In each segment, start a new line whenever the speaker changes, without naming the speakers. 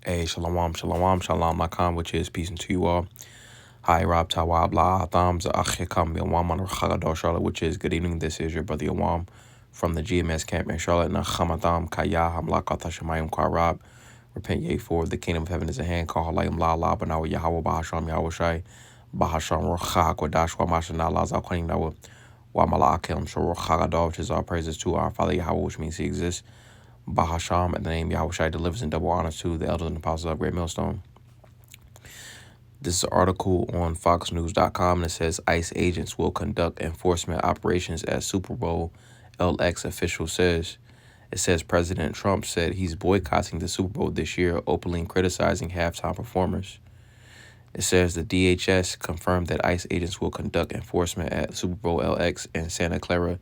Hey, shalom, shalom, shalom, makam, which is peace to you all. Hi, Rob Tawab, la, thumbs, achikam, yawam, on Chagador, Charlotte, which is good evening. This is your brother Yawam from the GMS camp in Charlotte. Nachamatam, kaya, hamlakata, shemayim, Rob. Repent ye for the kingdom of heaven is at hand. Call halayim la la, banawa Yahweh, bahasham, Yahweh Shai, bahasham, rocha, kodash, wa mashana, la, zakwanim, nawa, wa malakim, shor, chagador, which is all praises to our Father Yahweh, which means he exists. Bahasham, and the name Yahweh Shai delivers in double honor to the elders and apostles of Great Millstone. This is an article on FoxNews.com that says ICE agents will conduct enforcement operations as Super Bowl LX official says. It says President Trump said he's boycotting the Super Bowl this year, openly criticizing halftime performers. It says the DHS confirmed that ICE agents will conduct enforcement at Super Bowl LX in Santa Clara,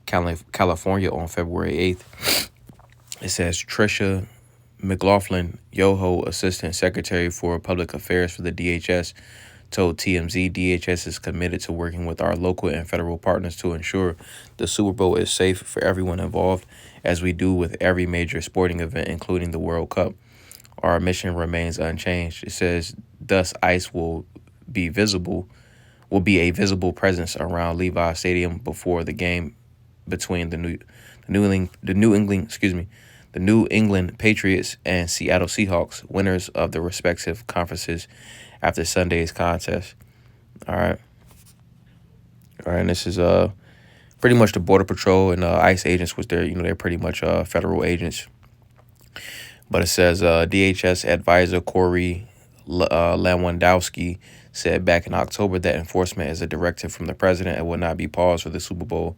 California on February 8th. It says Tricia McLaughlin, Yoho, Assistant Secretary for Public Affairs for the DHS, told TMZ DHS is committed to working with our local and federal partners to ensure the Super Bowl is safe for everyone involved, as we do with every major sporting event, including the World Cup. Our mission remains unchanged. It says, thus ICE will be a visible presence around Levi Stadium before the game between the New England Patriots and Seattle Seahawks, winners of the respective conferences after Sunday's contest. All right, and this is pretty much the Border Patrol and ICE agents, which they're pretty much federal agents. But it says DHS advisor Corey Lewandowski said back in October that enforcement is a directive from the president and will not be paused for the Super Bowl.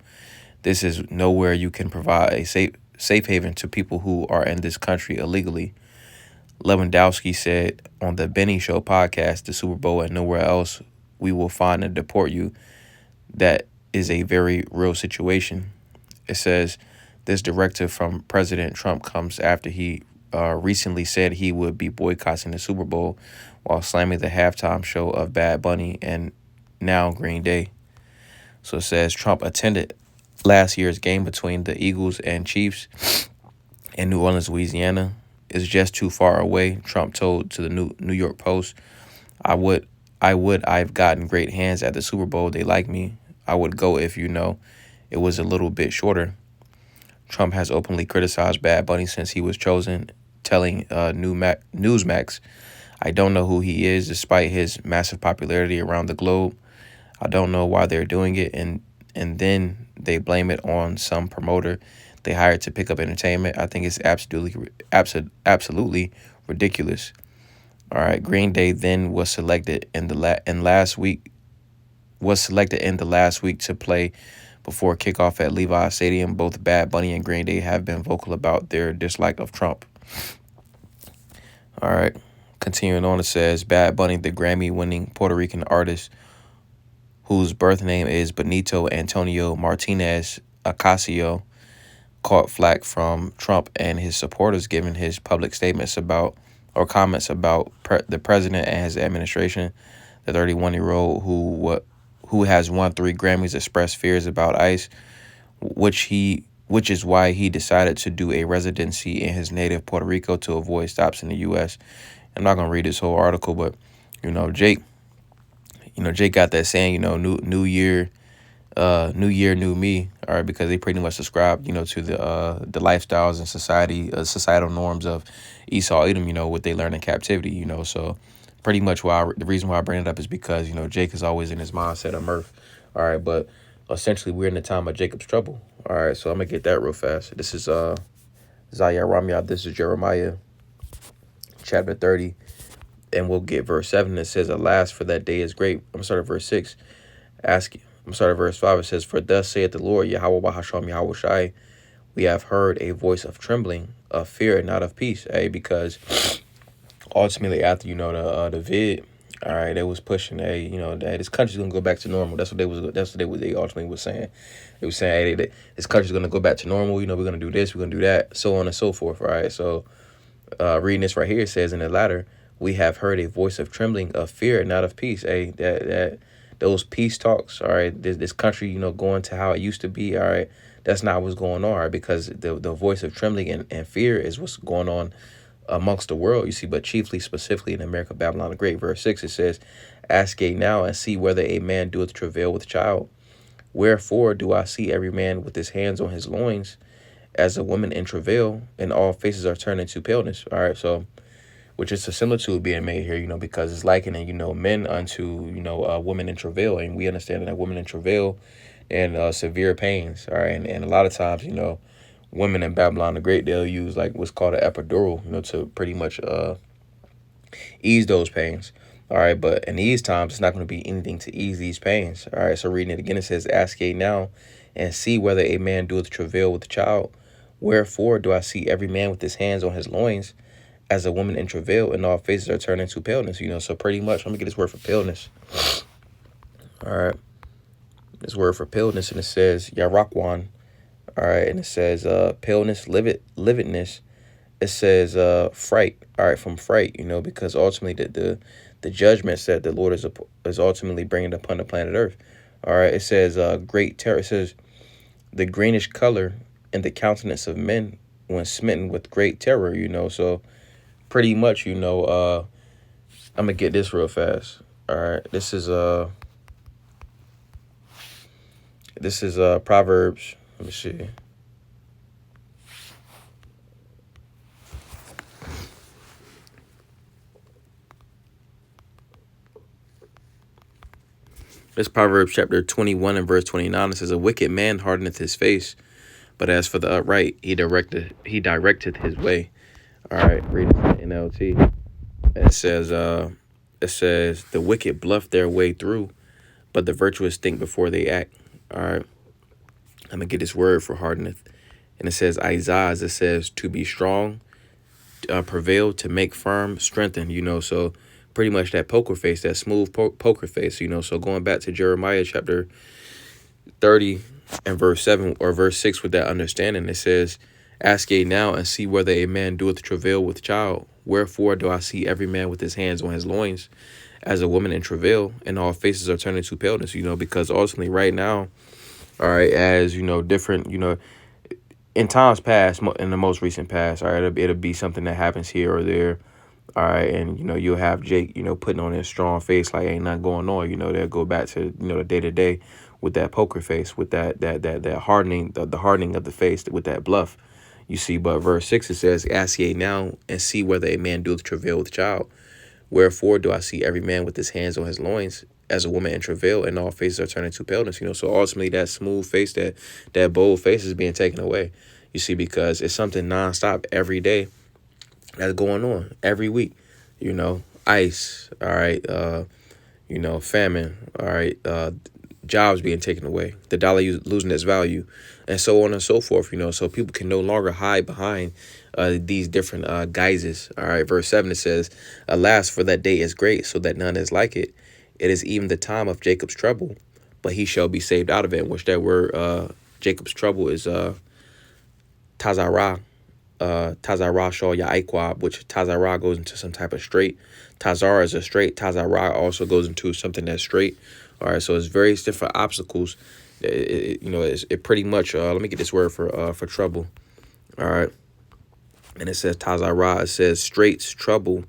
This is nowhere you can provide a safe haven to people who are in this country illegally. Lewandowski said on the Benny Show podcast, the Super Bowl and nowhere else we will find and deport you. That is a very real situation. It says this directive from President Trump comes after he recently said he would be boycotting the Super Bowl while slamming the halftime show of Bad Bunny and now Green Day. So it says Trump attended last year's game between the Eagles and Chiefs in New Orleans, Louisiana. Is just too far away, Trump told to the New York Post. I've gotten great hands at the Super Bowl. They like me. I would go if it was a little bit shorter. Trump has openly criticized Bad Bunny since he was chosen, telling Newsmax, I don't know who he is despite his massive popularity around the globe. I don't know why they're doing it, and then they blame it on some promoter they hired to pick up entertainment. I think it's absolutely ridiculous. All right, Green Day then was selected in the last week to play before kickoff at Levi Stadium. Both Bad Bunny and Green Day have been vocal about their dislike of Trump. All right, continuing on, it says Bad Bunny, the Grammy-winning Puerto Rican artist whose birth name is Benito Antonio Martinez Ocasio, caught flack from Trump and his supporters given his public statements about or comments about the president and his administration. The 31-year-old who has won 3 Grammys expressed fears about ICE, which is why he decided to do a residency in his native Puerto Rico to avoid stops in the U.S. I'm not gonna read this whole article, but Jake got that saying, new year, new me, all right, because they pretty much subscribe, to the lifestyles and societal norms of Esau, Edom, what they learned in captivity, so pretty much the reason why I bring it up is because, Jake is always in his mindset of mirth, all right, but essentially we're in the time of Jacob's trouble, all right, so I'm gonna get that real fast. This is Zaya Ramya, this is Jeremiah chapter 30, and we'll get verse 7. It says, alas, for that day is great. I'm gonna start at verse 6. Verse 5, it says, for thus saith the Lord, Yahweh Bahasham Yahweh Shai, we have heard a voice of trembling, of fear, not of peace. Because ultimately after, the vid, all right, they was pushing that this country's gonna go back to normal. That's what they ultimately was saying. They were saying, hey, this country's gonna go back to normal, we're gonna do this, we're gonna do that, so on and so forth, right? So reading this right here, it says in the latter, we have heard a voice of trembling, of fear, not of peace. That those peace talks, all right, this country, going to how it used to be, all right, that's not what's going on, right? Because the voice of trembling and fear is what's going on amongst the world, you see, but chiefly specifically in America, Babylon the Great. Verse 6, it says, ask ye now and see whether a man doeth travail with child. Wherefore do I see every man with his hands on his loins as a woman in travail, and all faces are turned into paleness. All right, so which is a similitude being made here, because it's likening, men unto, women in travail. And we understand that women in travail and severe pains. All right. And a lot of times, women in Babylon the Great, they'll use like what's called an epidural, to pretty much ease those pains. All right. But in these times, it's not going to be anything to ease these pains. All right. So reading it again, it says, ask ye now and see whether a man doeth travail with a child. Wherefore do I see every man with his hands on his loins as a woman in travail, and all faces are turned into paleness. So pretty much, let me get this word for paleness. All right. This word for paleness, and it says Yarakwan. All right. And it says paleness, lividness. It says fright. All right. From fright, because ultimately the judgments that the Lord is ultimately bringing upon the planet Earth. All right. It says great terror. It says the greenish color in the countenance of men when smitten with great terror, so pretty much, I'm gonna get this real fast. All right. This is Proverbs. Let me see. This Proverbs chapter 21 and verse 29. It says, a wicked man hardeneth his face, but as for the upright, he directeth his way. All right, read it from the NLT. It says the wicked bluff their way through, but the virtuous think before they act. All right. I'm gonna get this word for hardeneth. And it says Isaiah, it says to be strong, prevail, to make firm, strengthen, so pretty much that poker face, that smooth poker face, so going back to Jeremiah chapter 30 and verse 7 or verse 6 with that understanding, it says, ask ye now and see whether a man doeth travail with child. Wherefore do I see every man with his hands on his loins as a woman in travail, and all faces are turning to paleness, because ultimately right now, all right, as, different, in times past, in the most recent past, all right, it'll be something that happens here or there, all right, and, you'll have Jake, putting on his strong face like ain't nothing going on, they'll go back to, the day-to-day with that poker face, with that hardening, the hardening of the face, with that bluff, you see. But verse 6, it says, ask ye now and see whether a man doeth travail with child. Wherefore do I see every man with his hands on his loins as a woman in travail, and all faces are turning to paleness, So ultimately that smooth face, that bold face is being taken away, you see, because it's something nonstop every day that's going on every week, ice, all right, famine, all right, jobs being taken away, the dollar losing its value, and so on and so forth, so people can no longer hide behind these different guises. All right, verse 7, it says, alas, for that day is great, so that none is like it. It is even the time of Jacob's trouble, but he shall be saved out of it. Which that word, Jacob's trouble, is Tazarah. Tazarah Shal Ya'aikwab, which Tazarah goes into some type of straight. Tazar is a straight. Tazarah also goes into something that's straight. All right, so it's various different obstacles. It pretty much, let me get this word for trouble. All right. And it says Tazarah, it says straits, trouble.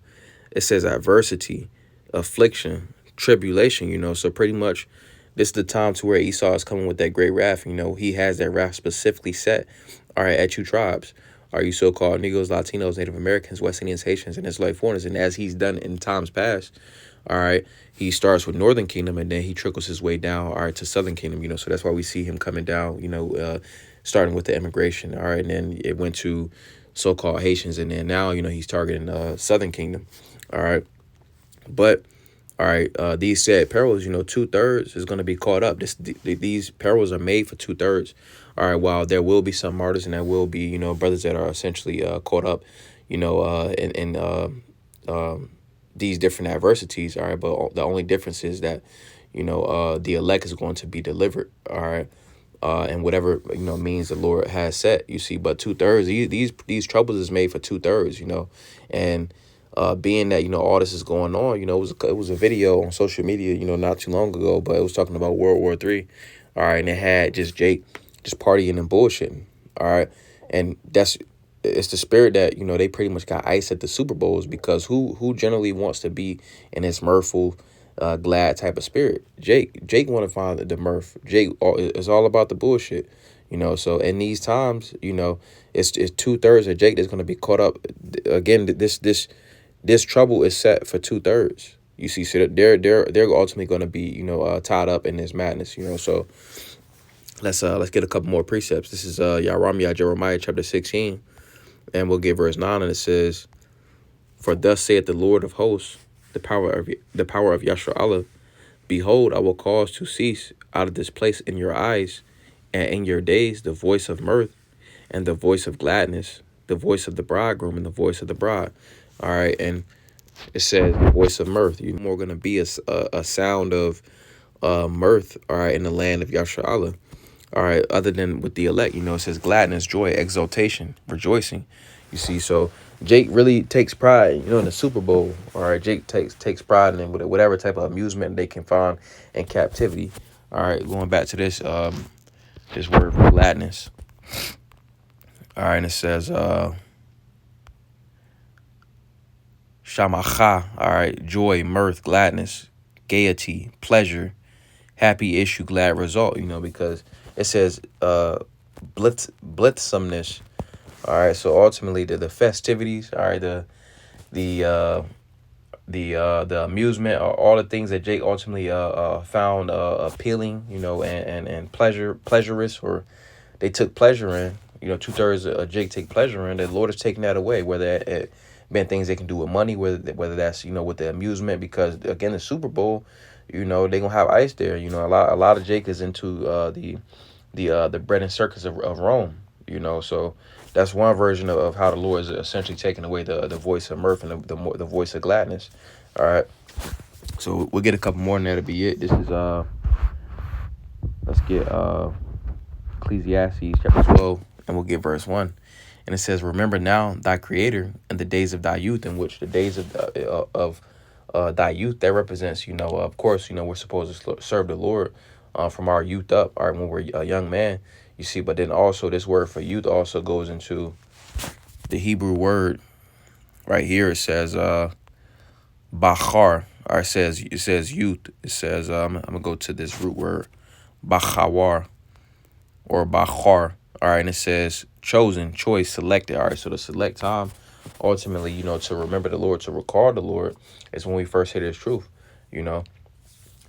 It says adversity, affliction, tribulation, so pretty much this is the time to where Esau is coming with that great wrath. He has that wrath specifically set, all right, at you tribes. Are you so-called Negroes, Latinos, Native Americans, West Indians, Haitians, and Israelite foreigners? And as he's done in times past, all right, he starts with Northern Kingdom and then he trickles his way down, all right, to Southern Kingdom, so that's why we see him coming down, starting with the immigration, all right, and then it went to so-called Haitians, and then now, he's targeting Southern Kingdom, all right, but, all right, these said perils, 2/3 is going to be caught up. These perils are made for 2/3. All right, while there will be some martyrs and there will be, brothers that are essentially caught up, in these different adversities. All right, but the only difference is that, the elect is going to be delivered. All right, and whatever means the Lord has set. You see, but 2/3 these troubles is made for 2/3. And being that all this is going on, it was a video on social media, not too long ago, but it was talking about World War III. All right, and it had just Jake just partying and bullshitting. All right, and that's it's the spirit that, they pretty much got ice at the Super Bowls, because who generally wants to be in this mirthful, glad type of spirit? Jake want to find the mirth. Jake is all about the bullshit. So in these times, it's 2/3 of Jake that's going to be caught up. Again, this trouble is set for 2/3. You see, so they're ultimately going to be, tied up in this madness. So let's get a couple more precepts. This is Jeremiah chapter 16, and we'll give verse 9, and it says, "For thus saith the Lord of hosts, the power of Yasharallah, behold, I will cause to cease out of this place in your eyes, and in your days the voice of mirth, and the voice of gladness, the voice of the bridegroom, and the voice of the bride." All right, and it says the voice of mirth. You're more gonna be a sound of mirth. All right, in the land of Yasharallah. All right, other than with the elect, it says gladness, joy, exultation, rejoicing. You see, so Jake really takes pride, in the Super Bowl. All right, Jake takes pride in whatever type of amusement they can find in captivity. All right, going back to this word for gladness. All right, and it says shamacha. All right, joy, mirth, gladness, gaiety, pleasure, happy issue, glad result. Because it says blithsomeness. All right, so ultimately the festivities, all right, the amusement, all the things that Jake ultimately found appealing, and pleasurous, or they took pleasure in. 2/3 of Jake take pleasure in. The Lord is taking that away, whether it been things they can do with money, whether that's with the amusement, because again the Super Bowl, they gonna have ice there. A lot of Jake is into the bread and circus of Rome. So that's one version of how the Lord is essentially taking away the voice of mirth and the voice of gladness. All right, so we'll get a couple more, and that'll be it. This is let's get Ecclesiastes chapter 12, and we'll get verse 1. And it says, "Remember now thy Creator in the days of thy youth," in which the days of thy youth, that represents, of course, we're supposed to serve the Lord from our youth up, or when we're a young man, you see. But then also this word for youth also goes into the Hebrew word right here. It says bachar, or it says youth. It says I'm gonna go to this root word bachawar, or bachar. All right, and it says chosen, choice, selected. All right, so the select time, ultimately, to remember the Lord, to recall the Lord, is when we first hear His truth. It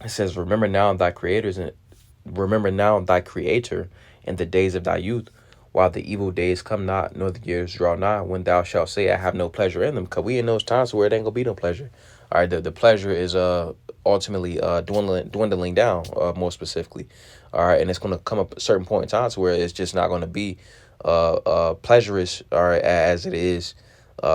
says, remember now thy Creator in the days of thy youth, while the evil days come not, nor the years draw nigh, when thou shalt say, I have no pleasure in them. Because we in those times where it ain't gonna be no pleasure. All right, the pleasure is ultimately dwindling down, more specifically. All right, and it's gonna come up at a certain point in time to where it's just not gonna be pleasurous, all right, as it is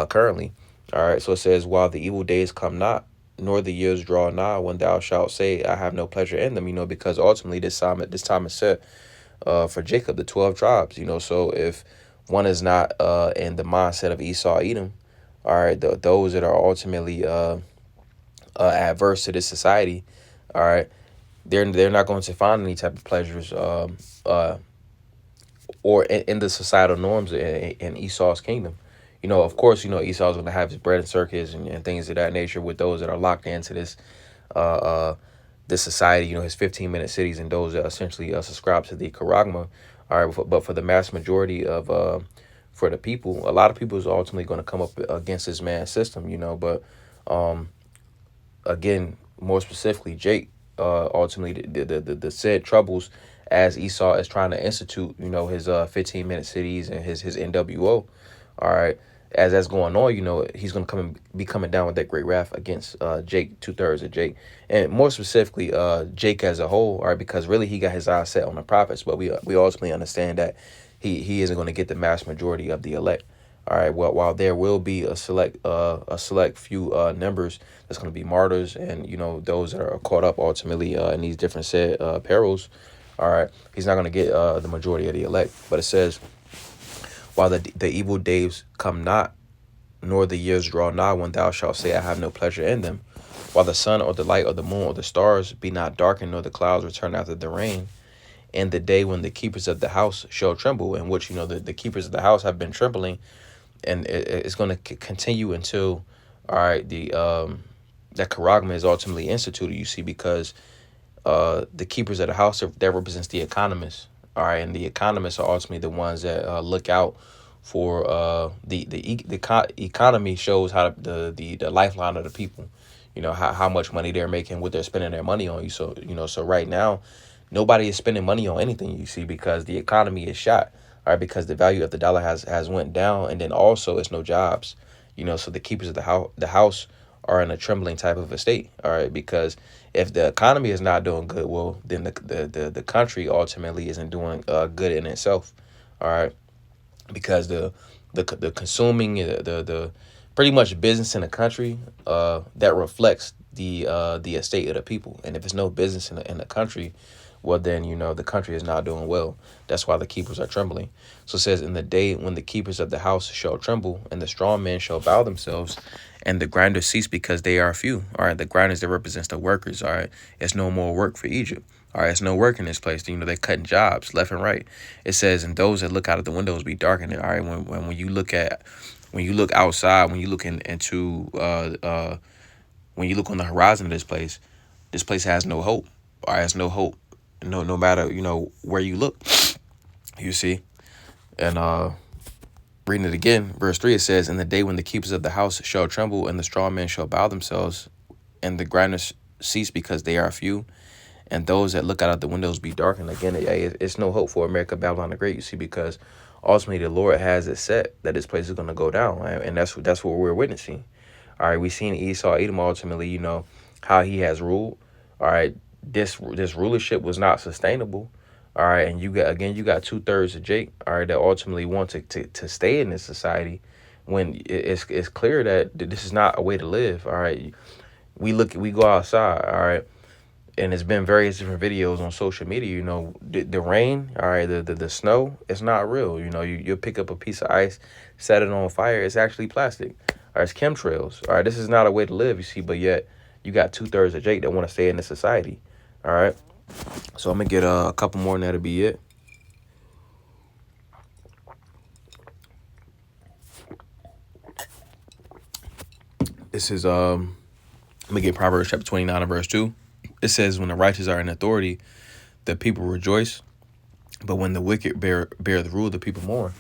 currently. All right, so it says, while the evil days come not, nor the years draw nigh, when thou shalt say, I have no pleasure in them, because ultimately this time is set for Jacob, the 12 tribes, so if one is not in the mindset of Esau, Edom, all right, those that are ultimately adverse to this society, all right, they're not going to find any type of pleasures or in the societal norms in Esau's kingdom. Of course, Esau's going to have his bread and circus and things of that nature with those that are locked into this this society, his 15-minute cities, and those that essentially subscribe to the charagma. All right, but for the mass majority of for the people, a lot of people is ultimately going to come up against this man's system, but again, more specifically, Jake, ultimately the said troubles as Esau is trying to institute, his 15-minute cities and his NWO. All right, as that's going on, he's going to be coming down with that great wrath against Jake, 2/3 of Jake, and more specifically Jake as a whole. All right, because really he got his eyes set on the prophets, but we ultimately understand that he isn't going to get the mass majority of the elect. All right, well, while there will be a select few numbers that's going to be martyrs, and those that are caught up ultimately in these different said perils. All right, he's not going to get the majority of the elect. But it says, while the evil days come not, nor the years draw nigh, when thou shalt say, I have no pleasure in them, while the sun or the light or the moon or the stars be not darkened, nor the clouds return after the rain, and the day when the keepers of the house shall tremble, in which the keepers of the house have been trembling and it's going to continue until, all right, that charagma is ultimately instituted. You see, because the keepers of the house, that represents the economists. All right, and the economists are ultimately the ones that look out for economy shows how the lifeline of the people. You know how much money they're making, what they're spending their money on. So right now, nobody is spending money on anything. You see, because the economy is shot. All right, because the value of the dollar has went down, and then also it's no jobs. So the keepers of the house are in a trembling type of a state. All right, because if the economy is not doing good, well, then the country ultimately isn't doing good in itself. All right, because the consuming the pretty much business in the country that reflects the estate of the people. And if there's no business in the country, well, then the country is not doing well. That's why the keepers are trembling. So it says, in the day when the keepers of the house shall tremble, and the strong men shall bow themselves, and the grinders cease because they are few. All right, the grinders, that represents the workers. All right, it's no more work for Egypt. All right, it's no work in this place. They're cutting jobs left and right. It says, and those that look out of the windows be darkened. All right, when you look outside, when you look into when you look on the horizon of this place has no hope. All right, has no hope. No matter where you look, you see. And reading it again, verse 3, it says, in the day when the keepers of the house shall tremble, and the strong men shall bow themselves, and the grinders cease because they are few, and those that look out of the windows be darkened. Again, it's no hope for America, Babylon the Great, you see, because ultimately the Lord has it set that this place is going to go down, right? And that's what we're witnessing. All right, we've seen Esau, Edom, ultimately, how he has ruled. All right, this rulership was not sustainable. All right, and you got 2/3 of Jake, all right, that ultimately want to stay in this society, when it's clear that this is not a way to live. All right, we go outside, all right, and it's been various different videos on social media. The rain, all right, the snow, it's not real. You'll pick up a piece of ice, set it on fire, it's actually plastic. All right, it's chemtrails. All right, this is not a way to live, you see, but yet you got 2/3 of Jake that want to stay in this society. All right, so I'm gonna get a couple more, and that'll be it. This is I'm gonna get Proverbs chapter 29 and verse 2. It says, when the righteous are in authority, the people rejoice, but when the wicked bear the rule, the people mourn.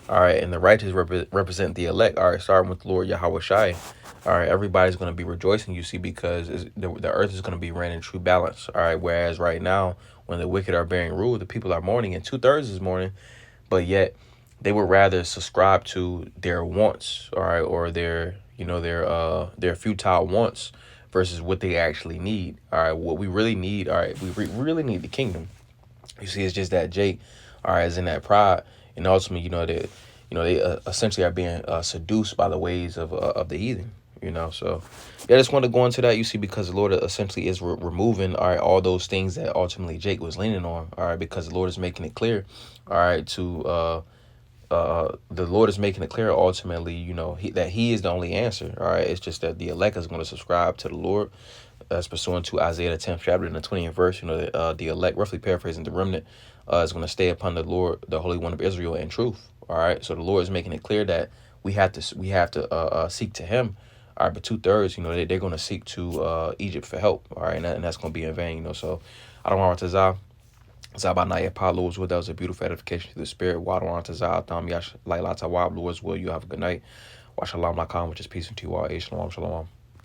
All right, and the righteous represent the elect. All right, starting with Lord Yahweh Shai. All right, everybody's going to be rejoicing, you see, because the earth is going to be ran in true balance. All right, whereas right now, when the wicked are bearing rule, the people are mourning, and 2/3 is mourning, but yet they would rather subscribe to their wants, all right, or their futile wants versus what they actually need. All right, what we really need, all right, we really need the kingdom. You see, it's just that Jake, all right, is in that pride, and ultimately, they essentially are being seduced by the ways of the heathen. So yeah, I just want to go into that. You see, because the Lord essentially is removing, all right, all those things that ultimately Jake was leaning on. All right, because the Lord is making it clear, all right, the Lord is making it clear ultimately, that He is the only answer. All right, it's just that the elect is going to subscribe to the Lord, as pursuant to Isaiah the 10th chapter and the 20th verse. The elect, roughly paraphrasing, the remnant is going to stay upon the Lord, the Holy One of Israel, in truth. All right, so the Lord is making it clear that we have to seek to Him. All right, but 2/3, they're going to seek to Egypt for help. All right, and that's going to be in vain. So I don't want to Zah. Zabanaya Pa, Lord's will. That was a beautiful edification to the spirit. Water on to Zah, Tham Yash, Laila Tawab, Lord's will. You have a good night. Wa Shalom Lakam, which is peace unto you all. Shalom, shalom.